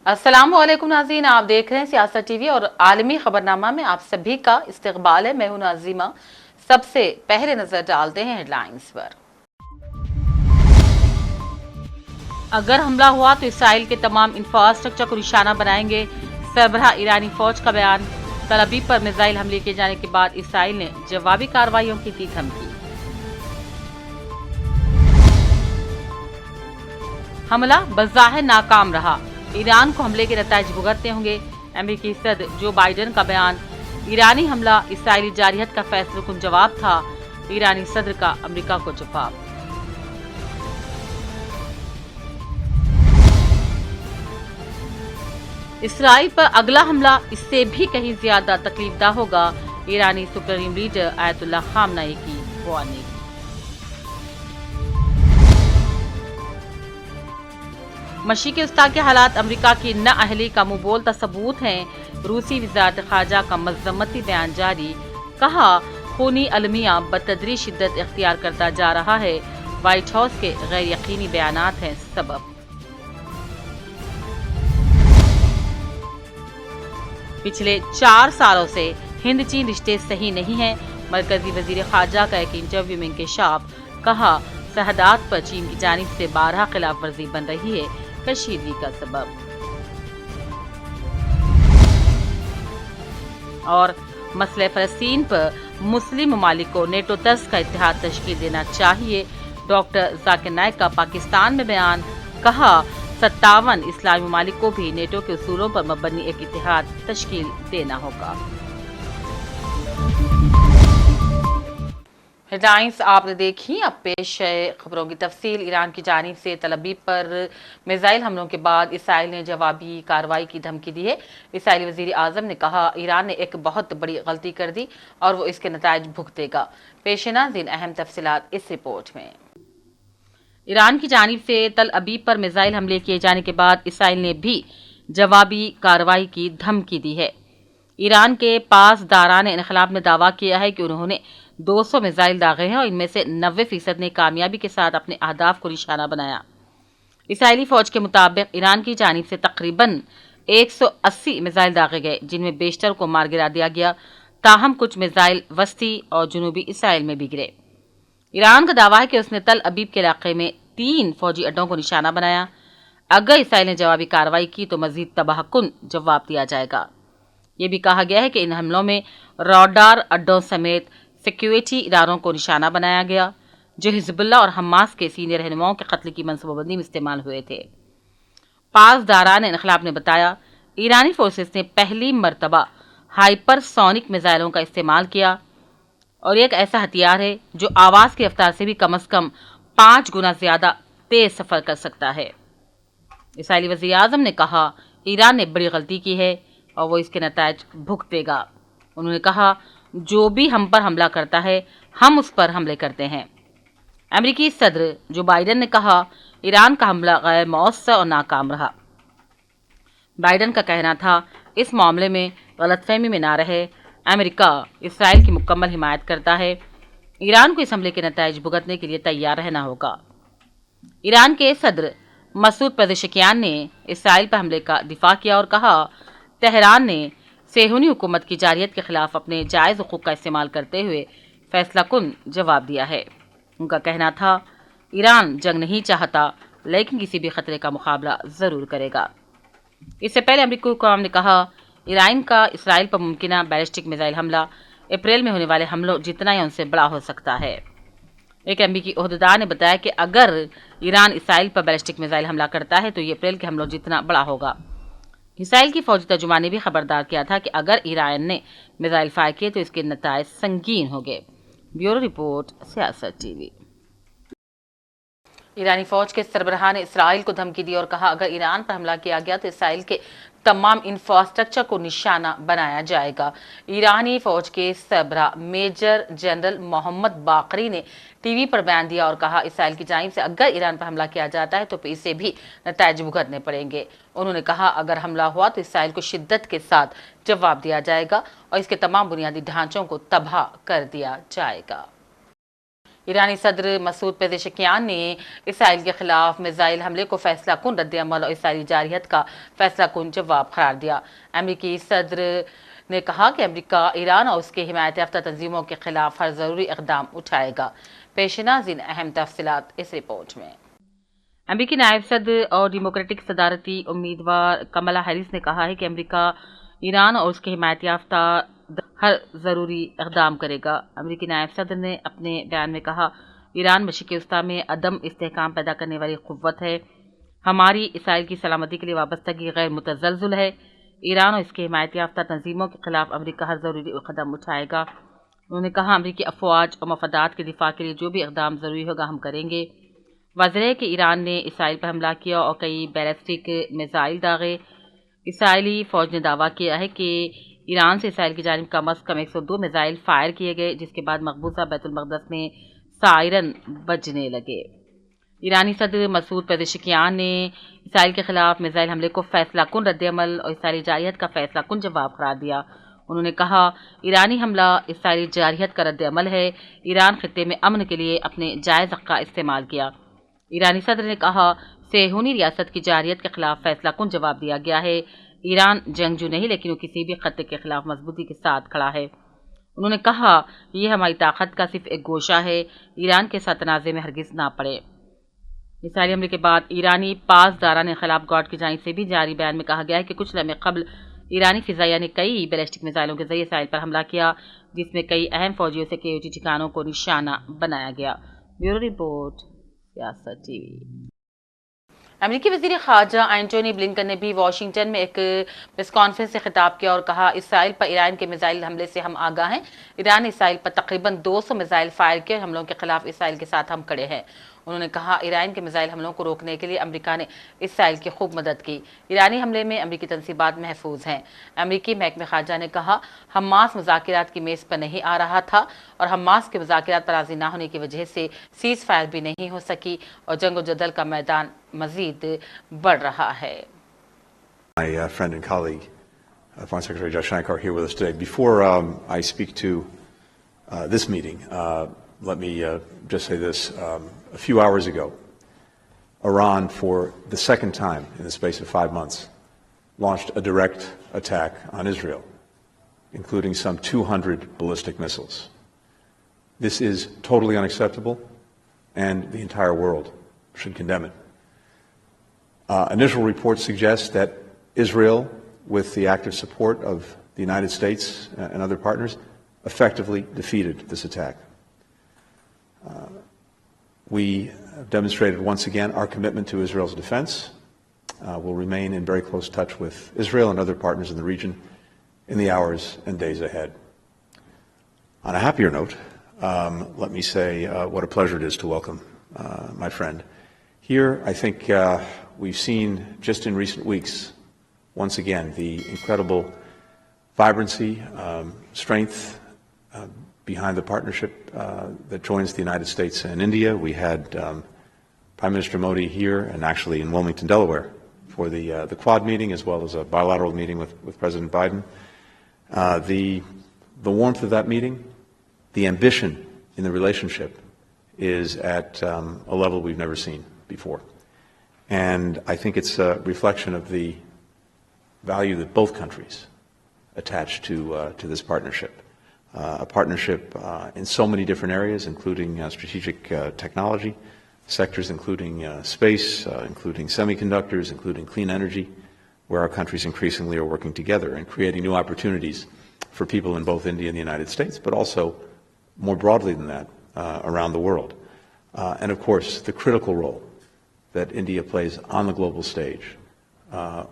अस्सलाम वालेकुम नाज़रीन, आप देख रहे हैं सियासत टीवी और आलमी खबरनामा में आप सभी का इस्तकबाल है। मैं हूं नाज़िमा। सबसे पहले नजर डालते हैं हेडलाइंस पर। अगर हमला हुआ तो इसराइल के तमाम इंफ्रास्ट्रक्चर को निशाना बनाएंगे, सरबराह ईरानी फौज का बयान। तल अबीब पर मिसाइल हमले किए जाने के बाद इसराइल ने जवाबी कार्रवाइयों की दी धमकी। हमला बज़ाहिर नाकाम रहा, ईरान को हमले के नताइज भुगतने होंगे। अमेरिकी सदर जो बाइडेन का बयान। ईरानी हमला इसराइली जारहियत का फैसलाकुन जवाब था, ईरानी सदर का अमेरिका को जवाब। इसराइल पर अगला हमला इससे भी कहीं ज्यादा तकलीफदा होगा, ईरानी सुप्रीम लीडर आयतुल्लाह खामनेई की वार्निंग। मशरिक़ी वस्ता के हालात अमेरिका की नाअहली का मुंह बोलता सबूत हैं। रूसी वज़ारत ख़ारजा का मज़म्मती बयान जारी, कहा खूनी अलमिया बतदरीज शिद्दत इख्तियार करता जा रहा है, व्हाइट हाउस के गैर यकीनी बयानात हैं सबब। पिछले 4 सालों से हिंद चीन रिश्ते सही नहीं हैं, मरकजी वजीर ख़ारजा का एक इंटरव्यू में इंकशाफ, कहा सरहदात पर चीन की जानिब से 12 खिलाफ वर्जी बन रही है, कशीदगी का सबब। और मसले फ़लस्तीन पर मुस्लिम ममालिक को नेटो तर्ज का इत्तेहाद तश्कील देना चाहिए, डॉक्टर जाकिर नाइक का पाकिस्तान में बयान, कहा 57 इस्लामी ममालिक को भी नेटो के उसूलों पर मबनी एक इत्तेहाद तश्कील देना होगा। हेडलाइंस आपने देखी, अब पेश है खबरों की तफसील। ईरान की जानिब से तल अबीब पर मिसाइल हमलों के बाद इसराइल ने जवाबी कार्रवाई की धमकी दी है। इसराइली वजीर आजम ने कहा ईरान ने एक बहुत बड़ी गलती कर दी और वो इसके नताइज भुगतेगा। पेश नाज़रीन अहम तफसीलात इस रिपोर्ट में। ईरान की जानिब से तल अबीब पर मिसाइल हमले किए जाने के बाद इसराइल ने भी जवाबी कार्रवाई की धमकी दी है। ईरान के पासदारान इनकलाब ने दावा किया है कि उन्होंने 200 मिसाइल दागे हैं और इनमें से 90% ने कामयाबी के साथ अपने अहदाफ को निशाना बनाया। इसराइली फौज के मुताबिक ईरान की जानिब से तकरीबन 180 मिसाइल दागे गए, जिनमें बेशतर को मार गिरा दिया गया, ताहम कुछ मिसाइल वस्ती और जुनूबी इसराइल में भी गिरे। ईरान का दावा है कि उसने तल अबीब के इलाके में 3 फौजी अड्डों को निशाना बनाया। अगर इसराइल ने जवाबी कार्रवाई की तो मजीद तबाहकुन जवाब दिया जाएगा। ये भी कहा गया है कि इन हमलों में रडार अड्डों समेत सिक्योरिटी इदारों को निशाना बनाया गया, जो हिजबुल्लाह और हमास के सीनियर रहनुमाओं के कत्ल की मनसूबाबंदी में इस्तेमाल हुए थे। पासदारान इनकलाब ने बताया ईरानी फोर्सेस ने पहली मरतबा हाइपरसोनिक मिसाइलों का इस्तेमाल किया और एक ऐसा हथियार है जो आवाज़ की रफ्तार से भी कम से कम 5 गुना ज्यादा तेज सफर कर सकता है। इसराइली वज़ीर आज़म ने कहा ईरान ने बड़ी गलती की है और वो इसके नताइज भुगतेगा। उन्होंने कहा जो भी हम पर हमला करता है हम उस पर हमले करते हैं। अमेरिकी सदर जो बाइडेन ने कहा ईरान का हमला गैर मौसर और नाकाम रहा। बाइडेन का कहना था इस मामले में गलतफहमी में ना रहे, अमेरिका इसराइल की मुकम्मल हिमायत करता है, ईरान को इस हमले के नताइज भुगतने के लिए तैयार रहना होगा। ईरान के सदर मसूद पेज़ेश्कियान ने इसराइल पर हमले का दिफा किया और कहा तेहरान ने सेहूनी हुकूमत की जारहियत के खिलाफ अपने जायज़ हुकूक का इस्तेमाल करते हुए फैसलाकुन जवाब दिया है। उनका कहना था ईरान जंग नहीं चाहता लेकिन किसी भी खतरे का मुकाबला ज़रूर करेगा। इससे पहले अमेरिकी हुक्काम ने कहा ईरान का इसराइल पर मुमकिन बैलिस्टिक मिसाइल हमला अप्रैल में होने वाले हमलों जितना ही उनसे बड़ा हो सकता है। एक अमेरिकी ओहदेदार ने बताया कि अगर ईरान इसराइल पर बैलिस्टिक मिसाइल हमला करता है तो ये अप्रैल के हमलों जितना बड़ा होगा। इसराइल की फौजी तर्जुमान ने भी खबरदार किया था कि अगर ईरान ने मिसाइल फायर किए तो इसके नताइज संगीन होंगे। ब्यूरो रिपोर्ट, सियासत टीवी। ईरानी फौज के सरबराह ने इसराइल को धमकी दी और कहा अगर ईरान पर हमला किया गया तो इसराइल के तमाम इंफ्रास्ट्रक्चर को निशाना बनाया जाएगा। ईरानी फौज के सरबराह मेजर जनरल मोहम्मद बाकरी ने टीवी पर बयान दिया और कहा इसराइल की जानिब से अगर ईरान पर हमला किया जाता है तो इसे भी नताइज भुगतने पड़ेंगे। उन्होंने कहा अगर हमला हुआ तो इसराइल को शिद्दत के साथ जवाब दिया जाएगा और इसके तमाम बुनियादी ढांचों को तबाह कर दिया जाएगा। ایرانی صدر مسعود پزشکیان نے اسرائیل کے خلاف میزائل حملے کو فیصلہ کن رد عمل اور اسرائیلی جارحیت کا فیصلہ کن جواب قرار دیا۔ امریکی صدر نے کہا کہ امریکہ ایران اور اس کے حمایت یافتہ تنظیموں کے خلاف ہر ضروری اقدام اٹھائے گا۔ پیش ناظرین اہم تفصیلات اس رپورٹ میں۔ امریکی نائب صدر اور ڈیموکریٹک صدارتی امیدوار کملا ہیرس نے کہا ہے کہ امریکہ ایران اور اس کے حمایت یافتہ ہر ضروری اقدام کرے گا۔ امریکی نائب صدر نے اپنے بیان میں کہا، ایران مشرق وسطیٰ میں عدم استحکام پیدا کرنے والی قوت ہے۔ ہماری اسرائیل کی سلامتی کے لیے وابستگی غیر متزلزل ہے۔ ایران اور اس کے حمایت یافتہ تنظیموں کے خلاف امریکہ ہر ضروری قدم اٹھائے گا۔ انہوں نے کہا، امریکی افواج اور مفادات کے دفاع کے لیے جو بھی اقدام ضروری ہوگا ہم کریں گے۔ واضح ہے کہ ایران نے اسرائیل پر حملہ کیا اور کئی بیلسٹک میزائل داغے۔ اسرائیلی فوج نے دعویٰ کیا ہے کہ ایران سے اسرائیل کی جانب کم از کم 102 میزائل فائر کیے گئے، جس کے بعد مقبوضہ بیت المقدس میں سائرن بجنے لگے۔ ایرانی صدر مسعود پزشکیان نے اسرائیل کے خلاف میزائل حملے کو فیصلہ کن رد عمل اور اسرائیلی جارحیت کا فیصلہ کن جواب قرار دیا۔ انہوں نے کہا، ایرانی حملہ اسرائیلی جارحیت کا رد عمل ہے۔ ایران خطے میں امن کے لیے اپنے جائز حق کا استعمال کیا۔ ایرانی صدر نے کہا، صہیونی ریاست کی جارحیت کے خلاف فیصلہ کن جواب دیا گیا ہے۔ ایران جنگجو نہیں لیکن وہ کسی بھی خطے کے خلاف مضبوطی کے ساتھ کھڑا ہے۔ انہوں نے کہا، یہ ہماری طاقت کا صرف ایک گوشہ ہے، ایران کے ساتھ تنازع میں ہرگز نہ پڑے۔ اسرائیلی حملے کے بعد ایرانی پاسداران انقلاب گارڈ کی جانب سے بھی جاری بیان میں کہا گیا ہے کہ کچھ لمحے قبل ایرانی فضائیہ نے کئی بیلسٹک میزائلوں کے ذریعے اسرائیل پر حملہ کیا، جس میں کئی اہم فوجیوں سے KOT ٹھکانوں کو نشانہ بنایا گیا۔ بیورو رپورٹ، سیاست ٹی وی۔ امریکی وزیر خارجہ اینٹونی بلنکن نے بھی واشنگٹن میں ایک پریس کانفرنس سے خطاب کیا اور کہا، اسرائیل پر ایران کے میزائل حملے سے ہم آگاہ ہیں۔ ایران نے اسرائیل پر تقریباً 200 میزائل فائر کیے اور حملوں کے خلاف اسرائیل کے ساتھ ہم کھڑے ہیں۔ انہوں نے کہا، ایران کے میزائل حملوں کو روکنے کے لیے امریکہ نے اسرائیل کی خوب مدد کی۔ ایرانی حملے میں امریکی تنصیبات محفوظ ہیں۔ امریکی محکمہ خارجہ نے کہا، حماس مذاکرات کی میز پر نہیں آ رہا تھا اور حماس کے مذاکرات پر راضی نہ ہونے کی وجہ سے سیز فائر بھی نہیں ہو سکی اور جنگ و جدل کا میدان مزید بڑھ رہا ہے۔ My friend and colleague, Foreign Secretary Josh Shankar, here with us today. Before I speak to this meeting, let me just say this. A few hours ago, Iran, for the second time in the space of 5 months, launched a direct attack on Israel, including some 200 ballistic missiles. This is totally unacceptable, and the entire world should condemn it. Initial reports suggest that Israel, with the active support of the United States and other partners, effectively defeated this attack. We have demonstrated once again our commitment to Israel's defense. We'll remain in very close touch with Israel and other partners in the region in the hours and days ahead. On a happier note, let me say what a pleasure it is to welcome my friend here. I think we've seen just in recent weeks, once again, the incredible vibrancy, strength behind the partnership that joins the United States and India. We had Prime Minister Modi here and actually in Wilmington, Delaware for the Quad meeting as well as a bilateral meeting with President Biden. The warmth of that meeting, the ambition in the relationship is at a level we've never seen before. And I think it's a reflection of the value that both countries attach to this partnership. A partnership in so many different areas, including strategic technology sectors, including space, including semiconductors, including clean energy, where our countries increasingly are working together and creating new opportunities for people in both India and the United States, but also more broadly than that, around the world. And of course, the critical role that India plays on the global stage,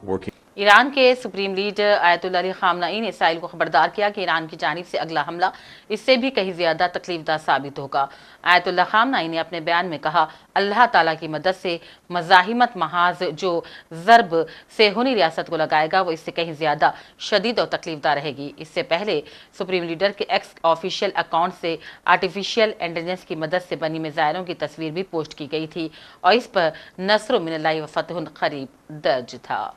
working. Iran کے supreme leader آیت اللہ علی خامنئی نے اسرائیل کو خبردار کیا کہ ایران کی جانب سے اگلا حملہ اس سے بھی کہیں زیادہ تکلیف دہ ثابت ہوگا۔ آیت اللہ خامنئی نے اپنے بیان میں کہا، اللہ تعالیٰ کی مدد سے مزاحمت محاذ جو ضرب صہیونی ریاست کو لگائے گا وہ اس سے کہیں زیادہ شدید اور تکلیف دہ رہے گی۔ اس سے پہلے سپریم لیڈر کے ایکس آفیشیل اکاؤنٹ سے آرٹیفیشیل انٹیلیجنس کی مدد سے بنی میزائلوں کی تصویر بھی پوسٹ کی گئی تھی اور اس پر نصر من اللہ و فتح قریب درج تھا۔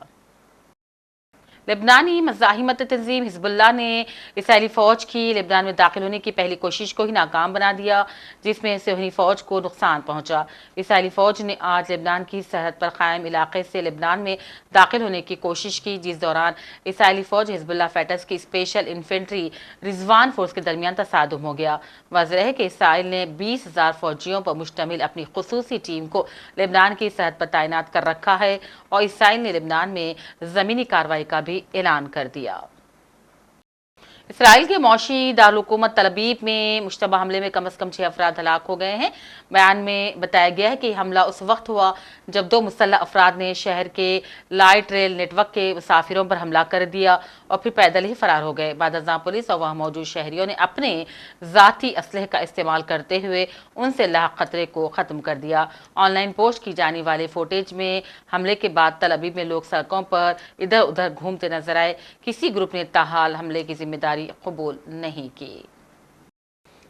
लेबनानी मज़ाहिमत तंजीम हिजबुल्लाह ने इसराइली फ़ौज की लेबनान में दाखिल होने की पहली कोशिश को ही नाकाम बना दिया, जिसमें सेहनी फ़ौज को नुकसान पहुंचा। इसराइली फ़ौज ने आज लेबनान की सरहद पर कायम इलाके से लेबनान में दाखिल होने की कोशिश की, जिस दौरान इसराइली फ़ौज हिजबुल्लाह फाइटर्स की स्पेशल इन्फेंट्री रिजवान फोर्स के दरमियान तसादुम हो गया। वाज़ेह है कि इसराइल ने 20,000 फ़ौजियों पर मुश्तमिल अपनी खुसूसी टीम को लेबनान की सरहद पर तैनात कर रखा है और इसराइल ने लेबनान में ज़मीनी कार्रवाई का भी ऐलान कर दिया। इसराइल के मौशी दारुल-हुकूमत तल-अबीब में मुश्तबा हमले में कम से कम 6 अफराद हलाक हो गए हैं। बयान में बताया गया है कि हमला उस वक्त हुआ जब 2 मुसल्लह अफराद ने शहर के लाइट रेल नेटवर्क के मुसाफिरों पर हमला कर दिया और फिर पैदल ही फरार हो गए। बाद अज़ां पुलिस और वहां मौजूद शहरियों ने अपने ज़ाती असलहे का इस्तेमाल करते हुए उनसे लाहक खतरे को ख़त्म कर दिया। ऑनलाइन पोस्ट की जाने वाले फुटेज में हमले के बाद तल-अबीब में लोग सड़कों पर इधर उधर घूमते नजर आए। किसी ग्रुप ने ताहाल हमले की जिम्मेदारी कबूल नहीं की।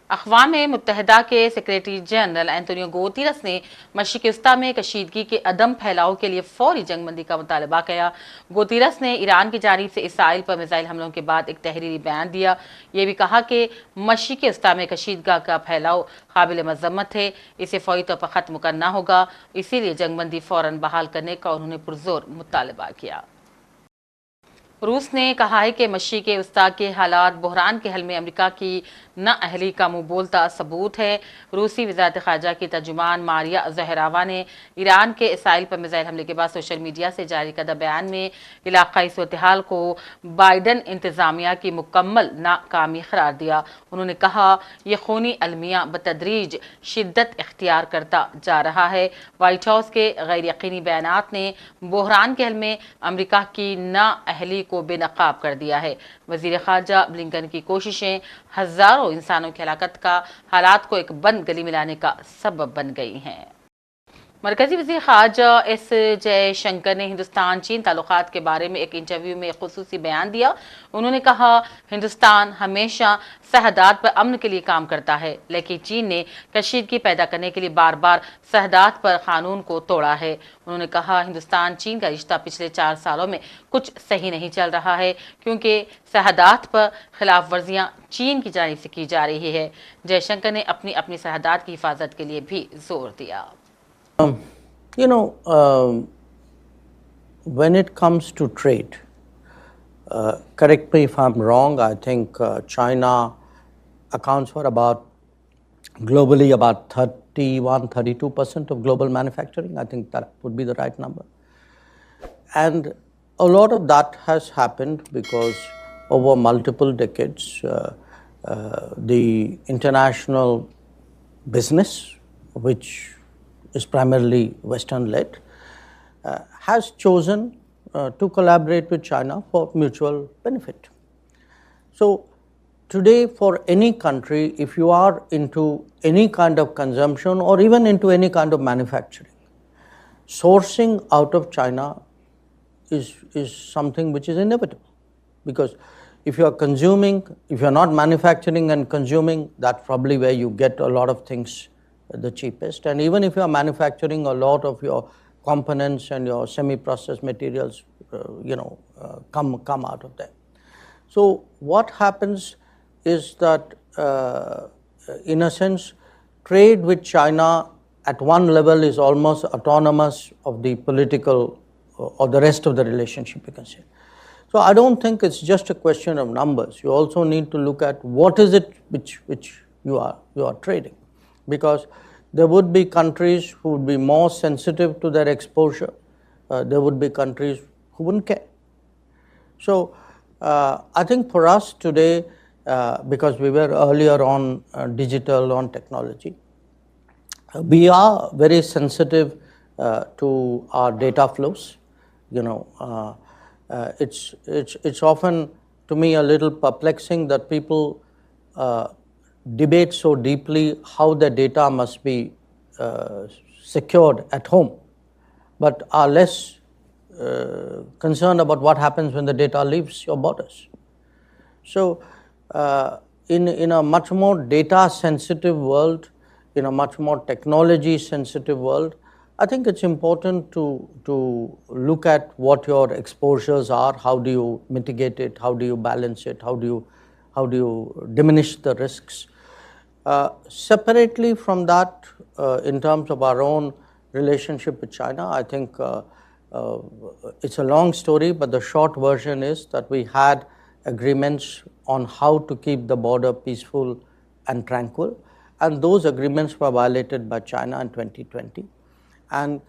अक़वाम मुत्तहिदा के सेक्रेटरी जनरल एंटोनियो गुतेरस ने मशरिक़ वस्ता में कशीदगी के अदम फैलाव के लिए फौरी जंगबंदी का मुतालबा किया। गुतेरस ने ईरान की जानिब से इसराइल पर मिसाइल हमलों के बाद एक तहरीरी बयान दिया। ये भी कहा कि मशरिक़ वस्ता में कशीदगी का फैलाव काबिल मज़म्मत है, इसे फौरी तौर पर ख़त्म करना होगा, इसीलिए जंगबंदी फ़ौरन बहाल करने का उन्होंने पुरज़ोर मुतालबा किया। रूस ने कहा है कि मशरिक़ वस्ता के हालात बहरान के हल में अमेरिका की नाअहली का मुँह बोलता सबूत है। रूसी वज़ारत ख़ारजा की तर्जुमान मारिया ज़हरावा ने ईरान के इसराइल पर मिसाइल हमले के बाद सोशल मीडिया से जारी करदा बयान में इलाक़ाई सूरत-ए-हाल को बाइडन इंतज़ामिया की मुकम्मल नाकामी करार दिया। उन्होंने कहा, यह खूनी अलमिया बतदरीज शिद्दत इख्तियार करता जा रहा है। व्हाइट हाउस के गैर यकीनी बयानात ने बहरान के हल में अमेरिका की नाअहली को बेनकाब कर दिया है। वज़ीर ख़ारजा ब्लिंकन की कोशिशें हज़ारों इंसानों की हलाकत का हालात को एक बंद गली में लाने का सबब बन गई हैं। मरकजी वज़ीर ख़ारजा एस जयशंकर ने हिंदुस्तान चीन ताल्लुकात के बारे में एक इंटरव्यू में एक खुसूसी बयान दिया। उन्होंने कहा, हिंदुस्तान हमेशा सरहदात पर अमन के लिए काम करता है, लेकिन चीन ने कशीदगी पैदा करने के लिए बार बार सरहदात पर कानून को तोड़ा है। उन्होंने कहा, हिंदुस्तान चीन का रिश्ता पिछले 4 सालों में कुछ सही नहीं चल रहा है, क्योंकि सरहदात पर खिलाफ वर्जियाँ चीन की जानिब से की जा रही है। जयशंकर ने अपनी सरहदात की हिफाजत के लिए भी जोर दिया। When it comes to trade, correct me if I'm wrong, I think China accounts for globally about 31-32% of global manufacturing. I think that would be the right number. And a lot of that has happened because over multiple decades, the international business, which is primarily Western-led, has chosen to collaborate with China for mutual benefit. So today, for any country, if you are into any kind of consumption or even into any kind of manufacturing, sourcing out of China is something which is inevitable, because if you are consuming, if you are not manufacturing and consuming, that's probably where you get a lot of things the cheapest. And even if you are manufacturing, a lot of your components and your semi-processed materials, come out of there. So what happens is that, in a sense, trade with China at one level is almost autonomous of the political or the rest of the relationship, you can say. So I don't think it's just a question of numbers. You also need to look at what is it which you are trading, because there would be countries who would be more sensitive to their exposure. There would be countries who wouldn't care. So I think for us today, because we were earlier on digital, on technology, we are very sensitive to our data flows. It's often, to me, a little perplexing that people debate so deeply how the data must be secured at home, but are less concerned about what happens when the data leaves your borders. So in a much more data sensitive world, in a much more technology sensitive world, I think it's important to look at what your exposures are, how do you mitigate it, how do you balance it, how do you diminish the risks. Separately from that, in terms of our own relationship with China, I think it's a long story, but the short version is that we had agreements on how to keep the border peaceful and tranquil, and those agreements were violated by China in 2020. And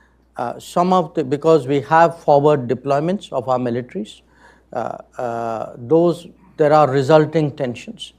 because we have forward deployments of our militaries, there are resulting tensions.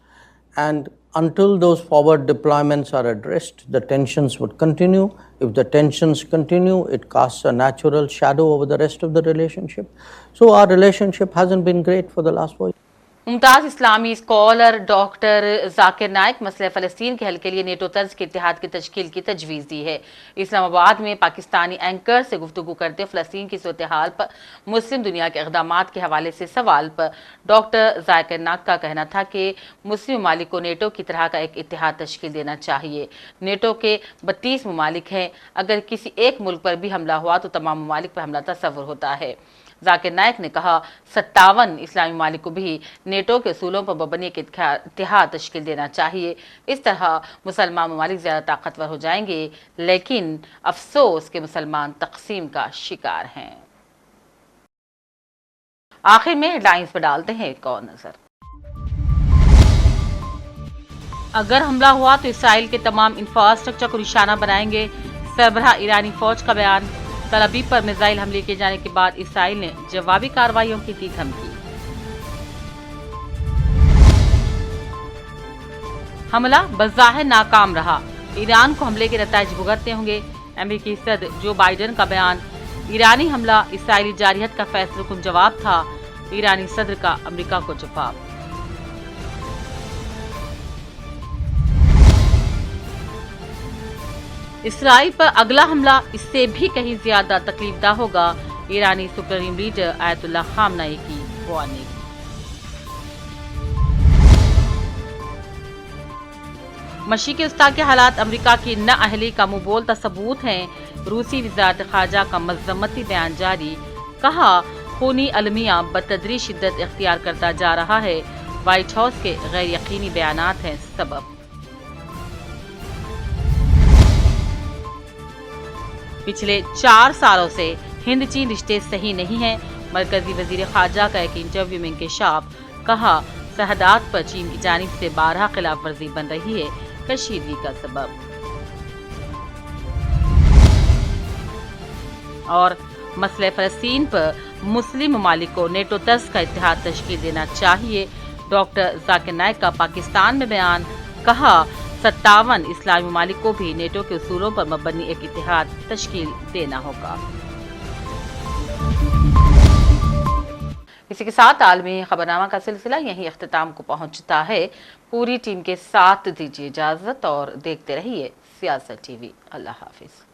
And until those forward deployments are addressed, the tensions would continue. If the tensions continue, it casts a natural shadow over the rest of the relationship. So our relationship hasn't been great for the last 4 years. Mumtaz Islami scholar doctor Zakir Naik मसले फ़लस्तीन के हल के लिए NATO तर्ज के इत्तेहाद की तश्कील की तजवीज़ दी है। इस्लामाबाद में पाकिस्तानी एंकर से गुफ्तगू करते फ़लस्तीन की सूरत हाल पर मुस्लिम दुनिया के इक़दामात के हवाले से सवाल पर डॉक्टर जाकिर नाइक का कहना था कि मुस्लिम ममालिक को नेटो की तरह का एक इत्तेहाद तश्कील देना चाहिए। नेटो के 32 ममालिक हैं, अगर किसी एक मुल्क पर भी हमला हुआ तो तमाम ममालिक पर हमला तस्वुर होता है। जाकिर नाइक ने कहा 57 इस्लामी ममालिक को भी नेटो के असूलों पर मबनी एक इत्तेहाद तश्कील देना चाहिए। इस तरह मुसलमान ममालिक ज़्यादा ताकतवर हो जाएंगे, लेकिन अफसोस के मुसलमान तकसीम का शिकार हैं। आखिर में हेडलाइंस पर डालते हैं एक और नजर। अगर हमला हुआ तो इसराइल के तमाम इंफ्रास्ट्रक्चर को निशाना बनाएंगे, सरबराह ईरानी फौज का बयान। तल अबीब पर मिसाइल हमले किए जाने के बाद इसराइल ने जवाबी कार्रवाइयों की दी धमकी। हमला बज़ाहिर नाकाम रहा, ईरान को हमले के नताइज भुगतने होंगे। अमेरिकी सदर जो बाइडेन का बयान। ईरानी हमला इसराइली जारहियत का फैसलाकुन जवाब था, ईरानी सदर का अमेरिका को जवाब। इसराइल पर अगला हमला इससे भी कहीं ज्यादा तकलीफदा होगा, ईरानी सुप्रीम लीडर आयतुल्लाह खामनेई की वार्निंग। मशीक़ उस्ता के हालात अमेरिका की नाअहली का मुंह बोलता सबूत हैं। रूसी वज़ारत ख़ारजा का मज़म्मती बयान जारी, कहा खूनी अलमिया बतदरीज शिद्दत इख्तियार करता जा रहा है, व्हाइट हाउस के गैर यकीनी बयानात हैं सबब। पिछले 4 सालों से हिंद चीन रिश्ते सही नहीं हैं, मरकजी वजीर खारजा का एक इंटरव्यू में इंकशाफ, कहा सरहदात पर चीन की जानिब से 12 खिलाफ वर्जी बन रही है कशीदगी का सबब। और मसले फ़लस्तीन पर मुस्लिम ममालिक को नेटो तर्ज का इत्तेहाद तश्कील देना चाहिए, डॉक्टर जाकिर नाइक का पाकिस्तान में बयान, कहा 57 इस्लामी ममालिक को भी नेटो के उसूलों पर मबनी एक इत्तेहाद तश्कील देना होगा। इसी के साथ आलमी खबरनामा का सिलसिला यहीं इख्तिताम को पहुंचता है। पूरी टीम के साथ दीजिए इजाजत और देखते रहिए सियासत टीवी। अल्लाह हाफिज।